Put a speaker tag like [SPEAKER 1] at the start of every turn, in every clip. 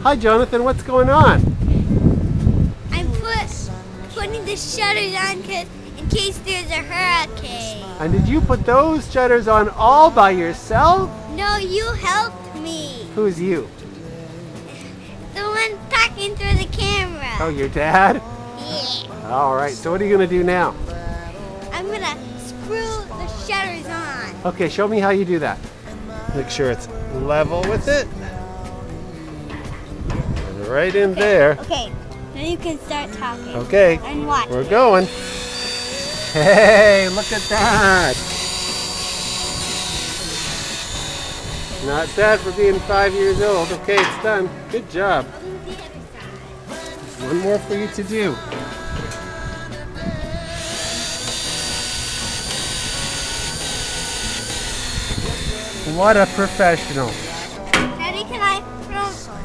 [SPEAKER 1] Hi, Jonathan. What's going on?
[SPEAKER 2] I'm putting the shutters on in case there's a hurricane.
[SPEAKER 1] And did you put those shutters on all by yourself?
[SPEAKER 2] No, you helped me.
[SPEAKER 1] Who's you?
[SPEAKER 2] The one talking through the camera.
[SPEAKER 1] Oh, your dad?
[SPEAKER 2] Yeah.
[SPEAKER 1] All right. So what are you going to do now?
[SPEAKER 2] I'm going to screw the shutters on.
[SPEAKER 1] Okay, show me how you do that. Make sure it's level with it. And right in there.
[SPEAKER 2] Okay, now you can start talking.
[SPEAKER 1] Okay,
[SPEAKER 2] And watch.
[SPEAKER 1] we're going. Hey, look at that. Not bad for being 5 years old. Okay, it's done. Good job.
[SPEAKER 2] I'll do the other side.
[SPEAKER 1] One more for you to do. What a professional.
[SPEAKER 2] Daddy, can I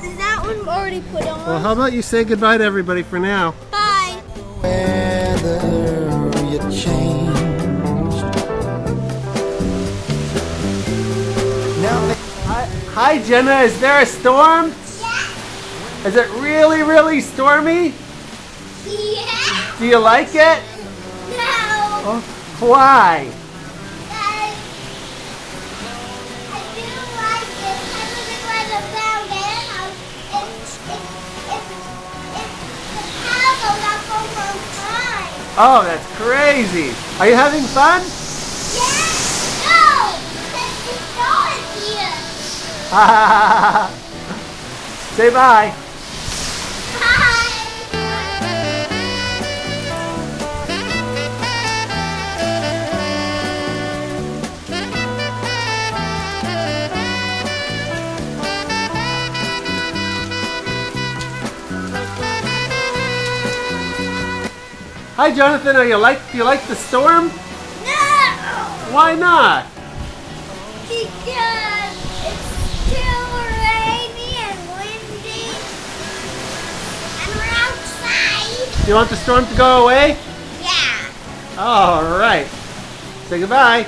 [SPEAKER 2] is that one already put on?
[SPEAKER 1] Well, how about you say goodbye to everybody for now?
[SPEAKER 2] Bye.
[SPEAKER 3] Whether you changed. Now
[SPEAKER 1] Hi, Jenna. Is there a storm?
[SPEAKER 2] Yeah.
[SPEAKER 1] Is it really, really stormy?
[SPEAKER 2] Yeah.
[SPEAKER 1] Do you like it?
[SPEAKER 2] No.
[SPEAKER 1] Oh, why?
[SPEAKER 2] I do like it. I wasn't going to found it. The cow goes up over time.
[SPEAKER 1] Oh, that's crazy. Are you having fun?
[SPEAKER 2] Yeah. No. Because it's going here.
[SPEAKER 1] Say bye. Hi, Jonathan. Do you like the storm?
[SPEAKER 2] No.
[SPEAKER 1] Why not?
[SPEAKER 2] Because it's too rainy and windy, and we're outside.
[SPEAKER 1] Do you want the storm to go away?
[SPEAKER 2] Yeah.
[SPEAKER 1] All right. Say goodbye.